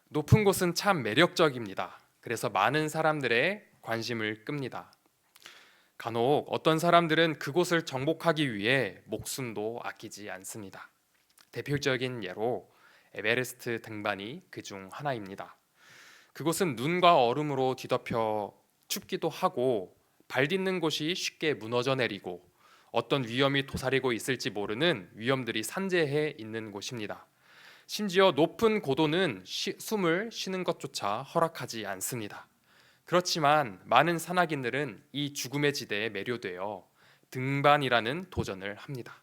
높은 곳은 참 매력적입니다. 그래서 많은 사람들의 관심을 끕니다. 간혹 어떤 사람들은 그곳을 정복하기 위해 목숨도 아끼지 않습니다. 대표적인 예로 에베레스트 등반이 그중 하나입니다. 그곳은 눈과 얼음으로 뒤덮여 춥기도 하고 발 딛는 곳이 쉽게 무너져 내리고 어떤 위험이 도사리고 있을지 모르는 위험들이 산재해 있는 곳입니다. 심지어 높은 고도는 숨을 쉬는 것조차 허락하지 않습니다. 그렇지만 많은 산악인들은 이 죽음의 지대에 매료되어 등반이라는 도전을 합니다.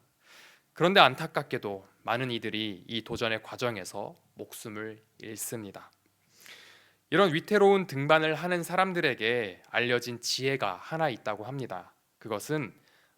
그런데 안타깝게도 많은 이들이 이 도전의 과정에서 목숨을 잃습니다. 이런 위태로운 등반을 하는 사람들에게 알려진 지혜가 하나 있다고 합니다. 그것은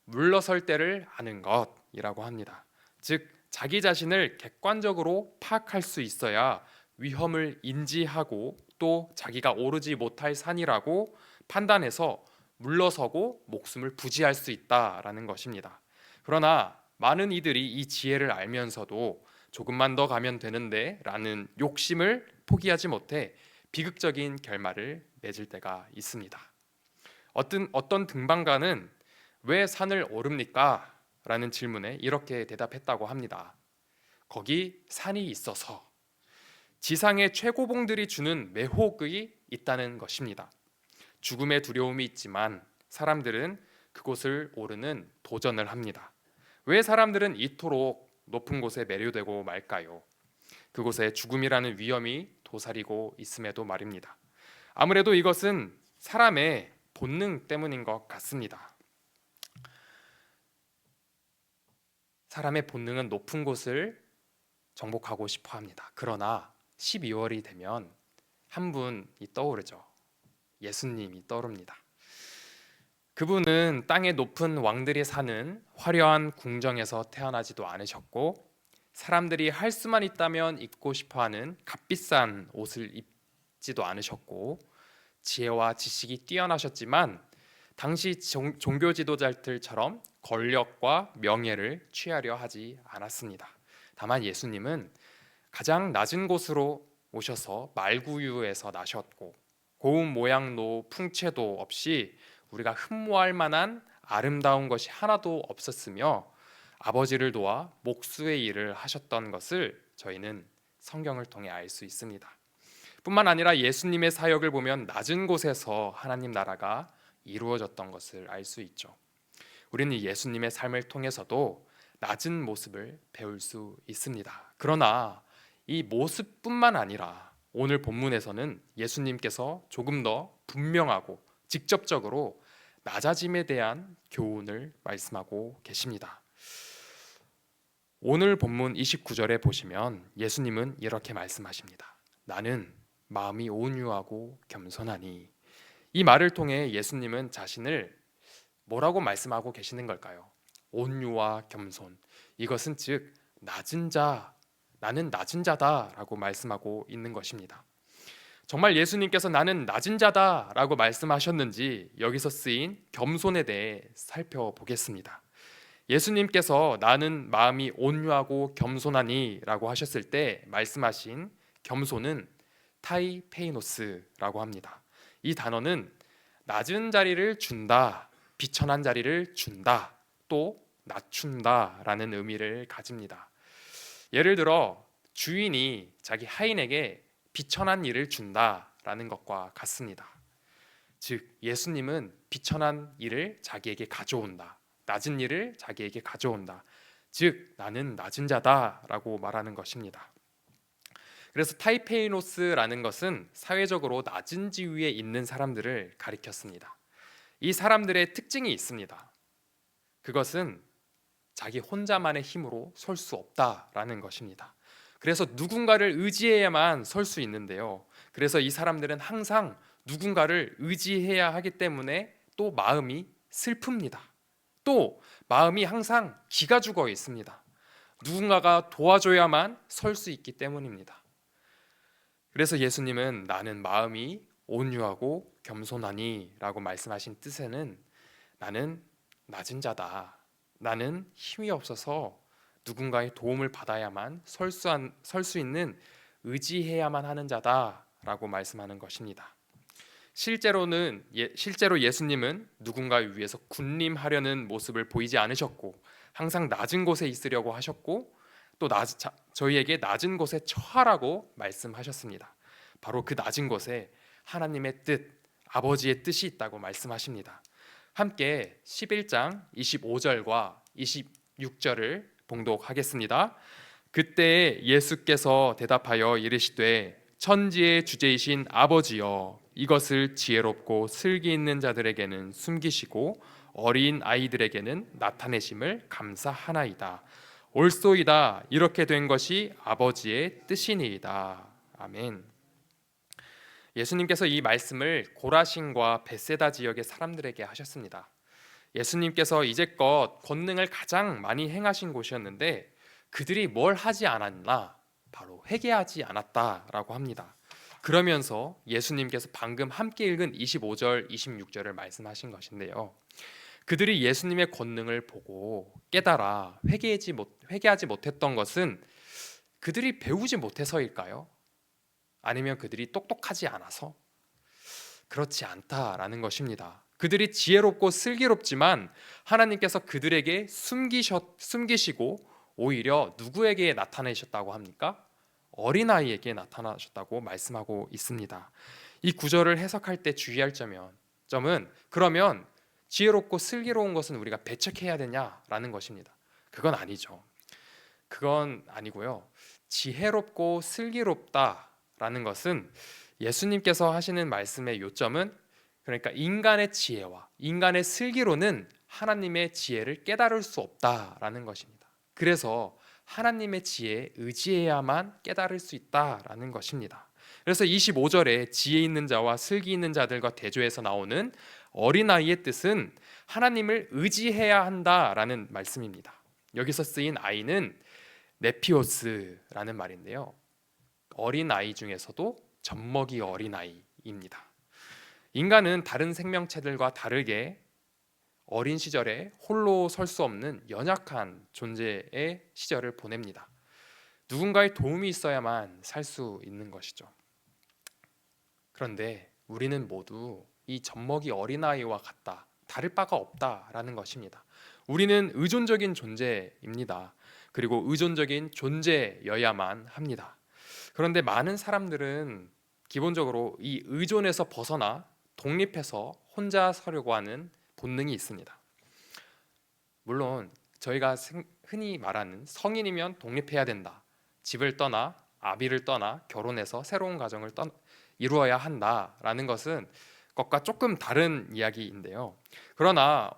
물러설 때를 아는 것이라고 합니다. 즉, 자기 자신을 객관적으로 파악할 수 있어야 위험을 인지하고 또 자기가 오르지 못할 산이라고 판단해서 물러서고 목숨을 부지할 수 있다라는 것입니다. 그러나 많은 이들이 이 지혜를 알면서도 조금만 더 가면 되는데 라는 욕심을 포기하지 못해 비극적인 결말을 맺을 때가 있습니다. 어떤 등반가는 왜 산을 오릅니까? 라는 질문에 이렇게 대답했다고 합니다. 거기 산이 있어서 지상의 최고봉들이 주는 매혹이 있다는 것입니다. 죽음의 두려움이 있지만 사람들은 그곳을 오르는 도전을 합니다. 왜 사람들은 이토록 높은 곳에 매료되고 말까요? 그곳에 죽음이라는 위험이 도사리고 있음에도 말입니다. 아무래도 이것은 사람의 본능 때문인 것 같습니다. 사람의 본능은 높은 곳을 정복하고 싶어 합니다. 그러나 12월이 되면 한 분이 떠오르죠. 예수님이 떠오릅니다. 그분은 땅의 높은 왕들이 사는 화려한 궁정에서 태어나지도 않으셨고 사람들이 할 수만 있다면 입고 싶어하는 값비싼 옷을 입지도 않으셨고 지혜와 지식이 뛰어나셨지만 당시 종교 지도자들처럼 권력과 명예를 취하려 하지 않았습니다. 다만 예수님은 가장 낮은 곳으로 오셔서 말구유에서 나셨고 고운 모양도 풍채도 없이 우리가 흠모할 만한 아름다운 것이 하나도 없었으며 아버지를 도와 목수의 일을 하셨던 것을 저희는 성경을 통해 알 수 있습니다. 뿐만 아니라 예수님의 사역을 보면 낮은 곳에서 하나님 나라가 이루어졌던 것을 알 수 있죠. 우리는 예수님의 삶을 통해서도 낮은 모습을 배울 수 있습니다. 그러나 이 모습뿐만 아니라 오늘 본문에서는 예수님께서 조금 더 분명하고 직접적으로 낮아짐에 대한 교훈을 말씀하고 계십니다. 오늘 본문 29절에 보시면 예수님은 이렇게 말씀하십니다. 나는 마음이 온유하고 겸손하니. 이 말을 통해 예수님은 자신을 뭐라고 말씀하고 계시는 걸까요? 온유와 겸손. 이것은 즉 낮은 자, 나는 낮은 자다라고 말씀하고 있는 것입니다. 정말 예수님께서 나는 낮은 자다라고 말씀하셨는지 여기서 쓰인 겸손에 대해 살펴보겠습니다. 예수님께서 나는 마음이 온유하고 겸손하니라고 하셨을 때 말씀하신 겸손은 타이페이노스라고 합니다. 이 단어는 낮은 자리를 준다, 비천한 자리를 준다, 또 낮춘다라는 의미를 가집니다. 예를 들어 주인이 자기 하인에게 비천한 일을 준다라는 것과 같습니다. 즉 예수님은 비천한 일을 자기에게 가져온다, 낮은 일을 자기에게 가져온다. 즉 나는 낮은 자다라고 말하는 것입니다. 그래서 타이페이노스라는 것은 사회적으로 낮은 지위에 있는 사람들을 가리켰습니다. 이 사람들의 특징이 있습니다. 그것은 자기 혼자만의 힘으로 설 수 없다라는 것입니다. 그래서 누군가를 의지해야만 설 수 있는데요. 그래서 이 사람들은 항상 누군가를 의지해야 하기 때문에 또 마음이 슬픕니다. 또 마음이 항상 기가 죽어 있습니다. 누군가가 도와줘야만 설 수 있기 때문입니다. 그래서 예수님은 나는 마음이 온유하고 겸손하니 라고 말씀하신 뜻에는 나는 낮은 자다. 나는 힘이 없어서 누군가의 도움을 받아야만 설 수 있는 의지해야만 하는 자다라고 말씀하는 것입니다. 실제로 예수님은 누군가 위해서 군림하려는 모습을 보이지 않으셨고 항상 낮은 곳에 있으려고 하셨고 또 저희에게 낮은 곳에 처하라고 말씀하셨습니다. 바로 그 낮은 곳에 하나님의 뜻, 아버지의 뜻이 있다고 말씀하십니다. 함께 11장 25절과 26절을 봉독하겠습니다. 그때 예수께서 대답하여 이르시되 천지의 주제이신 아버지여 이것을 지혜롭고 슬기 있는 자들에게는 숨기시고 어린 아이들에게는 나타내심을 감사하나이다. 옳소이다. 이렇게 된 것이 아버지의 뜻이니이다. 아멘. 예수님께서 이 말씀을 고라신과 벳세다 지역의 사람들에게 하셨습니다. 예수님께서 이제껏 권능을 가장 많이 행하신 곳이었는데 그들이 뭘 하지 않았나? 바로 회개하지 않았다라고 합니다. 그러면서 예수님께서 방금 함께 읽은 25절, 26절을 말씀하신 것인데요. 그들이 예수님의 권능을 보고 깨달아 회개하지 못했던 것은 그들이 배우지 못해서일까요? 아니면 그들이 똑똑하지 않아서? 그렇지 않다라는 것입니다. 그들이 지혜롭고 슬기롭지만 하나님께서 그들에게 숨기시고 오히려 누구에게 나타내셨다고 합니까? 어린아이에게 나타나셨다고 말씀하고 있습니다. 이 구절을 해석할 때 주의할 점은 그러면 지혜롭고 슬기로운 것은 우리가 배척해야 되냐라는 것입니다. 그건 아니죠. 그건 아니고요. 지혜롭고 슬기롭다라는 것은 예수님께서 하시는 말씀의 요점은 그러니까 인간의 지혜와 인간의 슬기로는 하나님의 지혜를 깨달을 수 없다라는 것입니다. 그래서 하나님의 지혜에 의지해야만 깨달을 수 있다라는 것입니다. 그래서 25절에 지혜 있는 자와 슬기 있는 자들과 대조해서 나오는 어린아이의 뜻은 하나님을 의지해야 한다라는 말씀입니다. 여기서 쓰인 아이는 네피오스라는 말인데요. 어린아이 중에서도 젖먹이 어린아이입니다. 인간은 다른 생명체들과 다르게 어린 시절에 홀로 설 수 없는 연약한 존재의 시절을 보냅니다. 누군가의 도움이 있어야만 살 수 있는 것이죠. 그런데 우리는 모두 이 젖먹이 어린아이와 같다, 다를 바가 없다라는 것입니다. 우리는 의존적인 존재입니다. 그리고 의존적인 존재여야만 합니다. 그런데 많은 사람들은 기본적으로 이 의존에서 벗어나 독립해서 혼자 서려고 하는 본능이 있습니다. 물론 저희가 흔히 말하는 성인이면 독립해야 된다, 집을 떠나 아비를 떠나 결혼해서 새로운 가정을 이루어야 한다라는 것과 조금 다른 이야기인데요. 그러나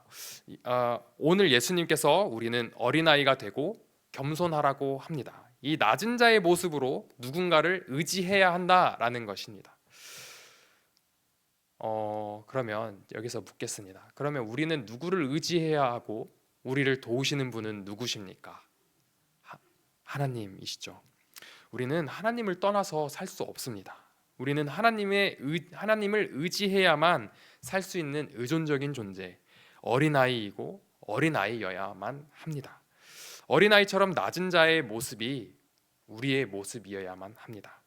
오늘 예수님께서 우리는 어린아이가 되고 겸손하라고 합니다. 이 낮은 자의 모습으로 누군가를 의지해야 한다라는 것입니다. 그러면 여기서 묻겠습니다. 그러면 우리는 누구를 의지해야 하고 우리를 도우시는 분은 누구십니까? 하나님이시죠. 우리는 하나님을 떠나서 살 수 없습니다. 우리는 하나님을 의지해야만 살 수 있는 의존적인 존재, 어린아이이고 어린아이여야만 합니다. 어린아이처럼 낮은 자의 모습이 우리의 모습이어야만 합니다.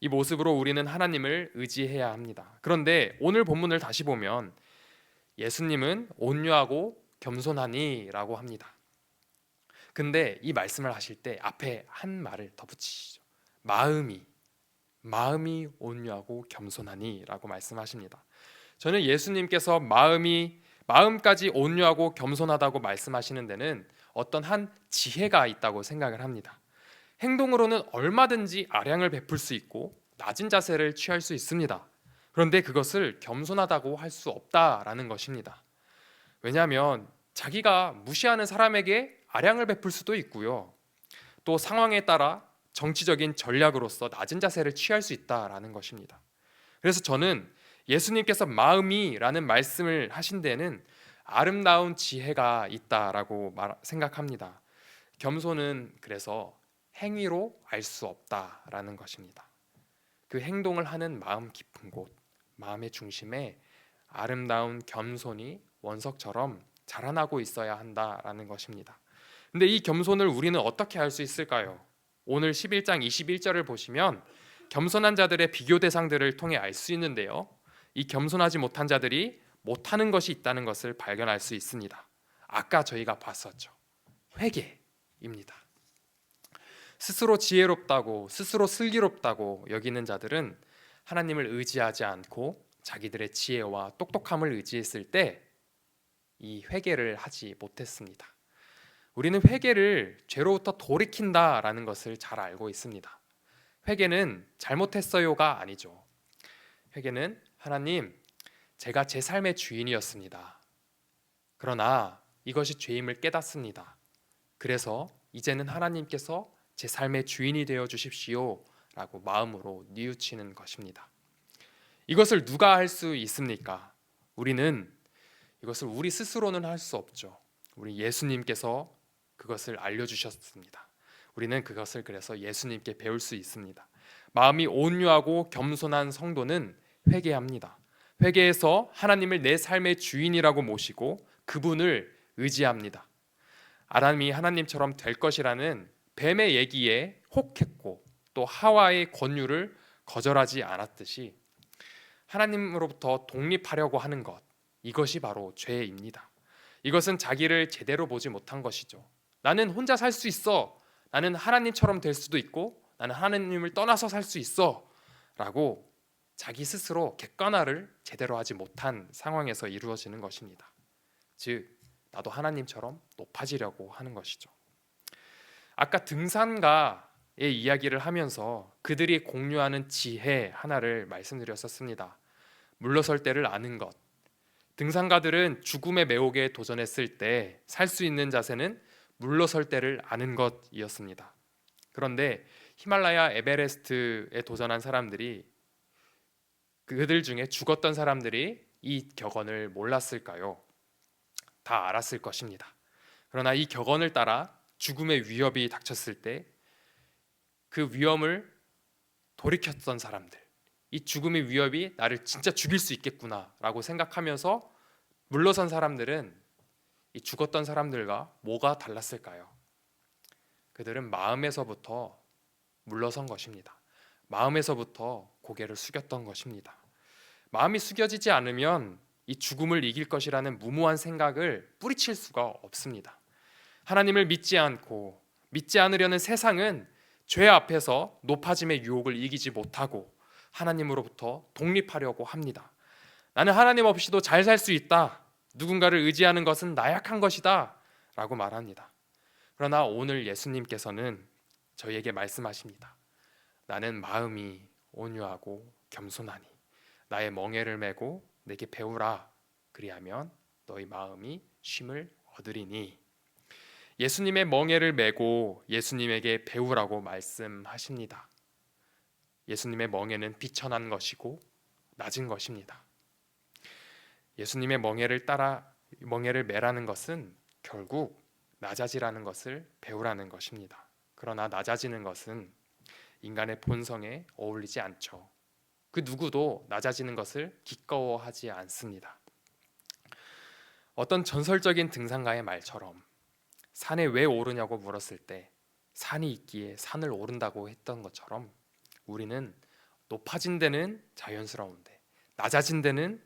이 모습으로 우리는 하나님을 의지해야 합니다. 그런데 오늘 본문을 다시 보면 예수님은 온유하고 겸손하니 라고 합니다. 근데 이 말씀을 하실 때 앞에 한 말을 덧붙이시죠. 마음이 온유하고 겸손하니 라고 말씀하십니다. 저는 예수님께서 마음까지 온유하고 겸손하다고 말씀하시는 데는 어떤 한 지혜가 있다고 생각을 합니다. 행동으로는 얼마든지 아량을 베풀 수 있고 낮은 자세를 취할 수 있습니다. 그런데 그것을 겸손하다고 할 수 없다라는 것입니다. 왜냐하면 자기가 무시하는 사람에게 아량을 베풀 수도 있고요. 또 상황에 따라 정치적인 전략으로서 낮은 자세를 취할 수 있다라는 것입니다. 그래서 저는 예수님께서 마음이라는 말씀을 하신 데는 아름다운 지혜가 있다라고 생각합니다. 겸손은 그래서 행위로 알 수 없다라는 것입니다. 그 행동을 하는 마음 깊은 곳, 마음의 중심에 아름다운 겸손이 원석처럼 자라나고 있어야 한다라는 것입니다. 근데 이 겸손을 우리는 어떻게 할 수 있을까요? 오늘 11장 21절을 보시면 겸손한 자들의 비교 대상들을 통해 알 수 있는데요. 이 겸손하지 못한 자들이 못하는 것이 있다는 것을 발견할 수 있습니다. 아까 저희가 봤었죠. 회개입니다. 스스로 지혜롭다고, 스스로 슬기롭다고 여기는 자들은 하나님을 의지하지 않고 자기들의 지혜와 똑똑함을 의지했을 때 이 회개를 하지 못했습니다. 우리는 회개를 죄로부터 돌이킨다라는 것을 잘 알고 있습니다. 회개는 잘못했어요가 아니죠. 회개는 하나님, 제가 제 삶의 주인이었습니다. 그러나 이것이 죄임을 깨닫습니다. 그래서 이제는 하나님께서 제 삶의 주인이 되어 주십시오 라고 마음으로 뉘우치는 것입니다. 이것을 누가 할 수 있습니까? 우리는 이것을 우리 스스로는 할 수 없죠. 우리 예수님께서 그것을 알려주셨습니다. 우리는 그것을 그래서 예수님께 배울 수 있습니다. 마음이 온유하고 겸손한 성도는 회개합니다. 회개해서 하나님을 내 삶의 주인이라고 모시고 그분을 의지합니다. 아담이 하나님처럼 될 것이라는 뱀의 얘기에 혹했고 또 하와의 권유를 거절하지 않았듯이 하나님으로부터 독립하려고 하는 것, 이것이 바로 죄입니다. 이것은 자기를 제대로 보지 못한 것이죠. 나는 혼자 살 수 있어. 나는 하나님처럼 될 수도 있고 나는 하나님을 떠나서 살 수 있어 라고 자기 스스로 객관화를 제대로 하지 못한 상황에서 이루어지는 것입니다. 즉 나도 하나님처럼 높아지려고 하는 것이죠. 아까 등산가의 이야기를 하면서 그들이 공유하는 지혜 하나를 말씀드렸었습니다. 물러설 때를 아는 것. 등산가들은 죽음의 매혹에 도전했을 때 살 수 있는 자세는 물러설 때를 아는 것이었습니다. 그런데 히말라야 에베레스트에 도전한 사람들이, 그들 중에 죽었던 사람들이 이 격언을 몰랐을까요? 다 알았을 것입니다. 그러나 이 격언을 따라 죽음의 위협이 닥쳤을 때 그 위험을 돌이켰던 사람들, 이 죽음의 위협이 나를 진짜 죽일 수 있겠구나라고 생각하면서 물러선 사람들은 이 죽었던 사람들과 뭐가 달랐을까요? 그들은 마음에서부터 물러선 것입니다. 마음에서부터 고개를 숙였던 것입니다. 마음이 숙여지지 않으면 이 죽음을 이길 것이라는 무모한 생각을 뿌리칠 수가 없습니다. 하나님을 믿지 않고 믿지 않으려는 세상은 죄 앞에서 높아짐의 유혹을 이기지 못하고 하나님으로부터 독립하려고 합니다. 나는 하나님 없이도 잘 살 수 있다. 누군가를 의지하는 것은 나약한 것이다 라고 말합니다. 그러나 오늘 예수님께서는 저희에게 말씀하십니다. 나는 마음이 온유하고 겸손하니 나의 멍에를 메고 내게 배우라. 그리하면 너희 마음이 쉼을 얻으리니. 예수님의 멍에를 메고 예수님에게 배우라고 말씀하십니다. 예수님의 멍에는 비천한 것이고 낮은 것입니다. 예수님의 멍에를 매라는 것은 결국 낮아지라는 것을 배우라는 것입니다. 그러나 낮아지는 것은 인간의 본성에 어울리지 않죠. 그 누구도 낮아지는 것을 기꺼워하지 않습니다. 어떤 전설적인 등산가의 말처럼 산에 왜 오르냐고 물었을 때 산이 있기에 산을 오른다고 했던 것처럼 우리는 높아진 데는 자연스러운데 낮아진 데는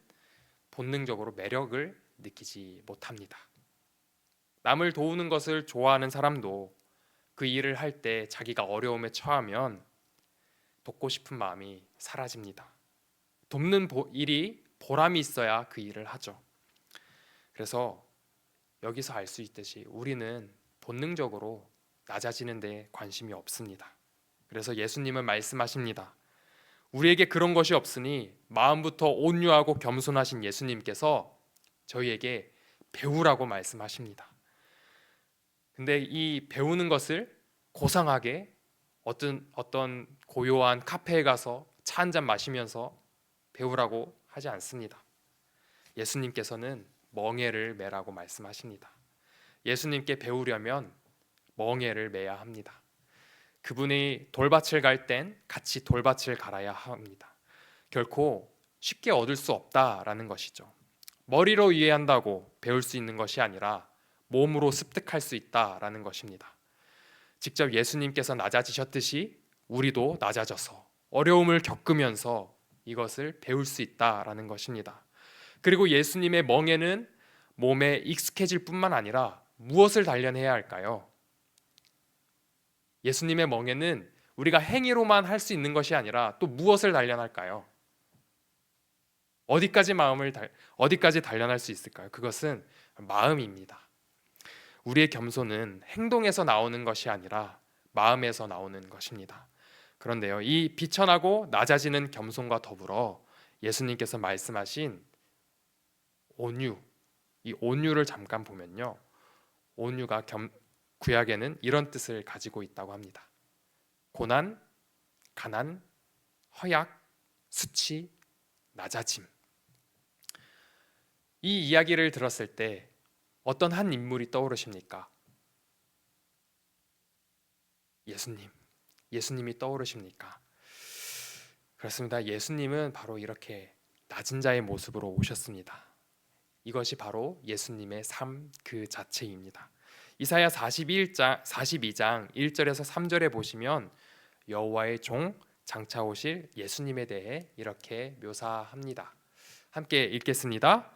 본능적으로 매력을 느끼지 못합니다. 남을 도우는 것을 좋아하는 사람도 그 일을 할 때 자기가 어려움에 처하면 돕고 싶은 마음이 사라집니다. 돕는 일이 보람이 있어야 그 일을 하죠. 그래서 여기서 알 수 있듯이 우리는 본능적으로 낮아지는 데 관심이 없습니다. 그래서 예수님은 말씀하십니다. 우리에게 그런 것이 없으니 마음부터 온유하고 겸손하신 예수님께서 저희에게 배우라고 말씀하십니다. 근데 이 배우는 것을 고상하게 어떤 고요한 카페에 가서 차 한 잔 마시면서 배우라고 하지 않습니다. 예수님께서는 멍에를 매라고 말씀하십니다. 예수님께 배우려면 멍에를 매야 합니다. 그분이 돌밭을 갈 땐 같이 돌밭을 갈아야 합니다. 결코 쉽게 얻을 수 없다라는 것이죠. 머리로 이해한다고 배울 수 있는 것이 아니라 몸으로 습득할 수 있다라는 것입니다. 직접 예수님께서 낮아지셨듯이 우리도 낮아져서 어려움을 겪으면서 이것을 배울 수 있다라는 것입니다. 그리고 예수님의 멍에는 몸에 익숙해질 뿐만 아니라 무엇을 단련해야 할까요? 예수님의 멍에는 우리가 행위로만 할 수 있는 것이 아니라 또 무엇을 단련할까요? 어디까지 단련할 수 있을까요? 그것은 마음입니다. 우리의 겸손은 행동에서 나오는 것이 아니라 마음에서 나오는 것입니다. 그런데요, 이 비천하고 낮아지는 겸손과 더불어 예수님께서 말씀하신 온유, 이 온유를 잠깐 보면요, 온유가 구약에는 이런 뜻을 가지고 있다고 합니다. 고난, 가난, 허약, 수치, 낮아짐. 이 이야기를 들었을 때 어떤 한 인물이 떠오르십니까? 예수님이 떠오르십니까? 그렇습니다. 예수님은 바로 이렇게 낮은 자의 모습으로 오셨습니다. 이것이 바로 예수님의 삶 그 자체입니다. 이사야 42장 1절에서 3절에 보시면 여호와의 종 장차 오실 예수님에 대해 이렇게 묘사합니다. 함께 읽겠습니다.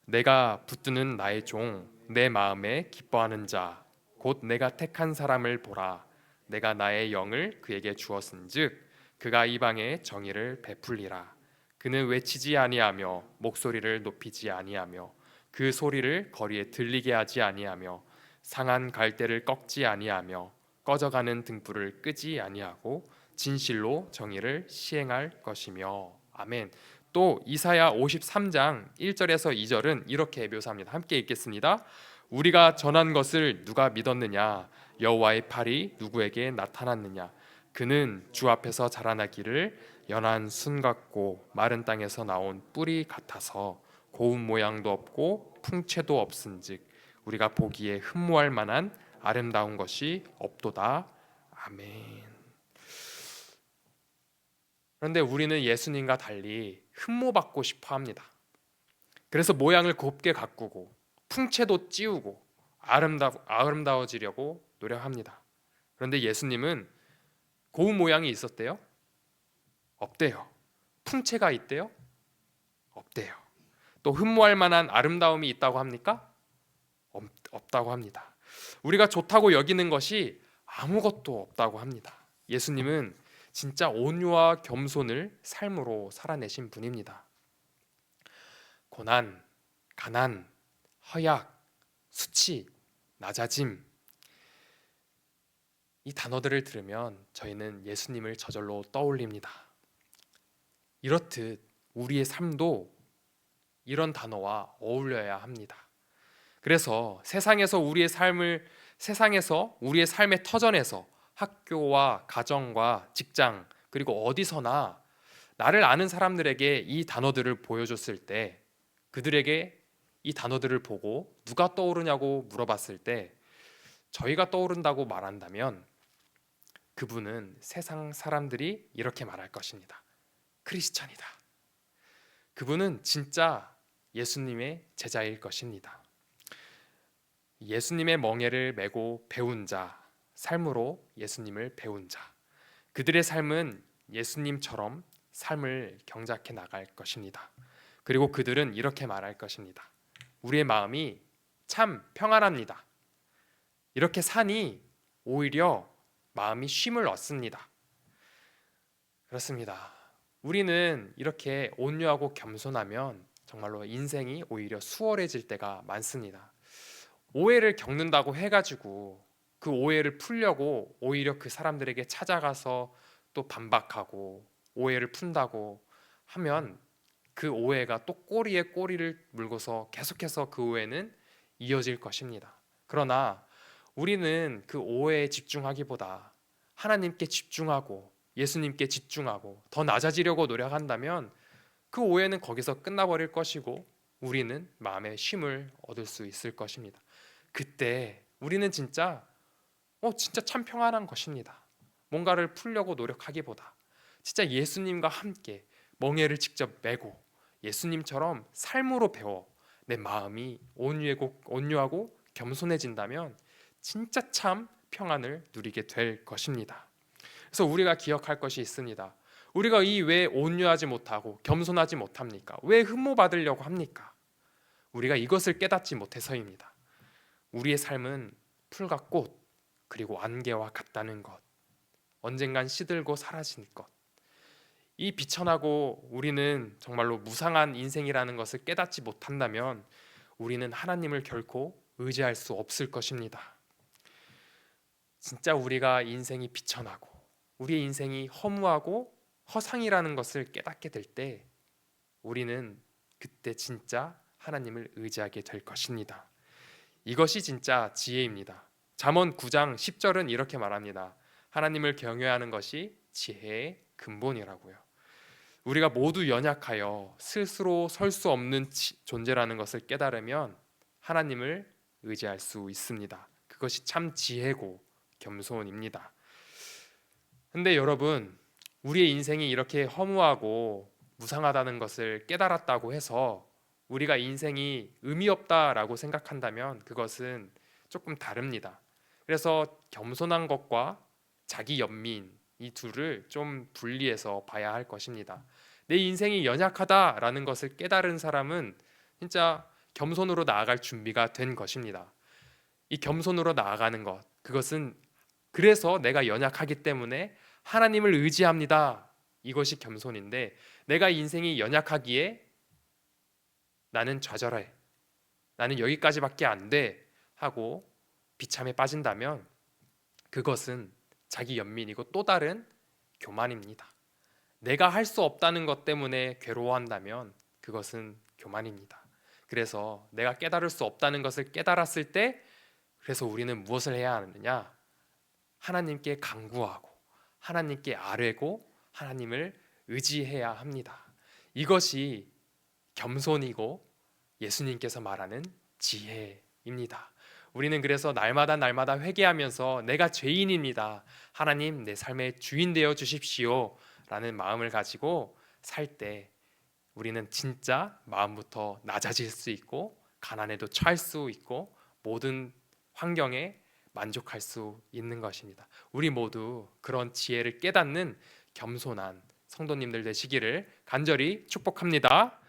내가 붙드는 나의 종, 내 마음에 기뻐하는 자, 곧 내가 택한 사람을 보라. 내가 나의 영을 그에게 주었은즉 그가 이방에 정의를 베풀리라. 그는 외치지 아니하며 목소리를 높이지 아니하며 그 소리를 거리에 들리게 하지 아니하며 상한 갈대를 꺾지 아니하며 꺼져가는 등불을 끄지 아니하고 진실로 정의를 시행할 것이며. 아멘. 또 이사야 53장 1절에서 2절은 이렇게 묘사합니다. 함께 읽겠습니다. 우리가 전한 것을 누가 믿었느냐? 여호와의 팔이 누구에게 나타났느냐? 그는 주 앞에서 자라나기를 연한 순 같고 마른 땅에서 나온 뿌리 같아서 고운 모양도 없고 풍채도 없은즉 우리가 보기에 흠모할 만한 아름다운 것이 없도다. 아멘. 그런데 우리는 예수님과 달리 흠모받고 싶어 합니다. 그래서 모양을 곱게 가꾸고 풍채도 찌우고 아름다워지려고 노력합니다. 그런데 예수님은 고운 모양이 있었대요? 없대요. 풍채가 있대요? 없대요. 또 흠모할 만한 아름다움이 있다고 합니까? 없다고 합니다. 우리가 좋다고 여기는 것이 아무것도 없다고 합니다. 예수님은 진짜 온유와 겸손을 삶으로 살아내신 분입니다. 고난, 가난, 허약, 수치, 낮아짐, 이 단어들을 들으면 저희는 예수님을 저절로 떠올립니다. 이렇듯 우리의 삶도 이런 단어와 어울려야 합니다. 그래서 세상에서 우리의 삶의 터전에서 학교와 가정과 직장 그리고 어디서나 나를 아는 사람들에게 이 단어들을 보여줬을 때 그들에게 이 단어들을 보고 누가 떠오르냐고 물어봤을 때 저희가 떠오른다고 말한다면 그분은 세상 사람들이 이렇게 말할 것입니다. 크리스찬이다. 그분은 진짜 예수님의 제자일 것입니다. 예수님의 멍에를 메고 배운 자, 삶으로 예수님을 배운 자, 그들의 삶은 예수님처럼 삶을 경작해 나갈 것입니다. 그리고 그들은 이렇게 말할 것입니다. 우리의 마음이 참 평안합니다. 이렇게 사니 오히려 마음이 쉼을 얻습니다. 그렇습니다. 우리는 이렇게 온유하고 겸손하면 정말로 인생이 오히려 수월해질 때가 많습니다. 오해를 겪는다고 해가지고 그 오해를 풀려고 오히려 그 사람들에게 찾아가서 또 반박하고 오해를 푼다고 하면 그 오해가 또 꼬리에 꼬리를 물고서 계속해서 그 오해는 이어질 것입니다. 그러나 우리는 그 오해에 집중하기보다 하나님께 집중하고 예수님께 집중하고 더 낮아지려고 노력한다면 그 오해는 거기서 끝나버릴 것이고 우리는 마음의 쉼을 얻을 수 있을 것입니다. 그때 우리는 진짜 참 평안한 것입니다. 뭔가를 풀려고 노력하기보다 진짜 예수님과 함께 멍에를 직접 메고 예수님처럼 삶으로 배워 내 마음이 온유하고 겸손해진다면 진짜 참 평안을 누리게 될 것입니다. 그래서 우리가 기억할 것이 있습니다. 우리가 이 왜 온유하지 못하고 겸손하지 못합니까? 왜 흠모 받으려고 합니까? 우리가 이것을 깨닫지 못해서입니다. 우리의 삶은 풀과 꽃 그리고 안개와 같다는 것, 언젠간 시들고 사라질 것. 이 비천하고 우리는 정말로 무상한 인생이라는 것을 깨닫지 못한다면 우리는 하나님을 결코 의지할 수 없을 것입니다. 진짜 우리가 인생이 비천하고 우리의 인생이 허무하고 허상이라는 것을 깨닫게 될 때 우리는 그때 진짜 하나님을 의지하게 될 것입니다. 이것이 진짜 지혜입니다. 잠언 9장 10절은 이렇게 말합니다. 하나님을 경외하는 것이 지혜의 근본이라고요. 우리가 모두 연약하여 스스로 설 수 없는 존재라는 것을 깨달으면 하나님을 의지할 수 있습니다. 그것이 참 지혜고 겸손입니다. 근데 여러분, 우리의 인생이 이렇게 허무하고 무상하다는 것을 깨달았다고 해서 우리가 인생이 의미 없다라고 생각한다면 그것은 조금 다릅니다. 그래서 겸손한 것과 자기 연민 이 둘을 좀 분리해서 봐야 할 것입니다. 내 인생이 연약하다라는 것을 깨달은 사람은 진짜 겸손으로 나아갈 준비가 된 것입니다. 이 겸손으로 나아가는 것, 그것은 그래서 내가 연약하기 때문에 하나님을 의지합니다. 이것이 겸손인데 내가 인생이 연약하기에 나는 좌절해. 나는 여기까지밖에 안 돼. 하고 비참에 빠진다면 그것은 자기 연민이고 또 다른 교만입니다. 내가 할 수 없다는 것 때문에 괴로워한다면 그것은 교만입니다. 그래서 내가 깨달을 수 없다는 것을 깨달았을 때 그래서 우리는 무엇을 해야 하느냐? 하나님께 간구하고 하나님께 아뢰고 하나님을 의지해야 합니다. 이것이 겸손이고 예수님께서 말하는 지혜입니다. 우리는 그래서 날마다 회개하면서 내가 죄인입니다. 하나님 내 삶의 주인 되어 주십시오. 라는 마음을 가지고 살 때 우리는 진짜 마음부터 낮아질 수 있고 가난에도 처할 수 있고 모든 환경에 만족할 수 있는 것입니다. 우리 모두 그런 지혜를 깨닫는 겸손한 성도님들 되시기를 간절히 축복합니다.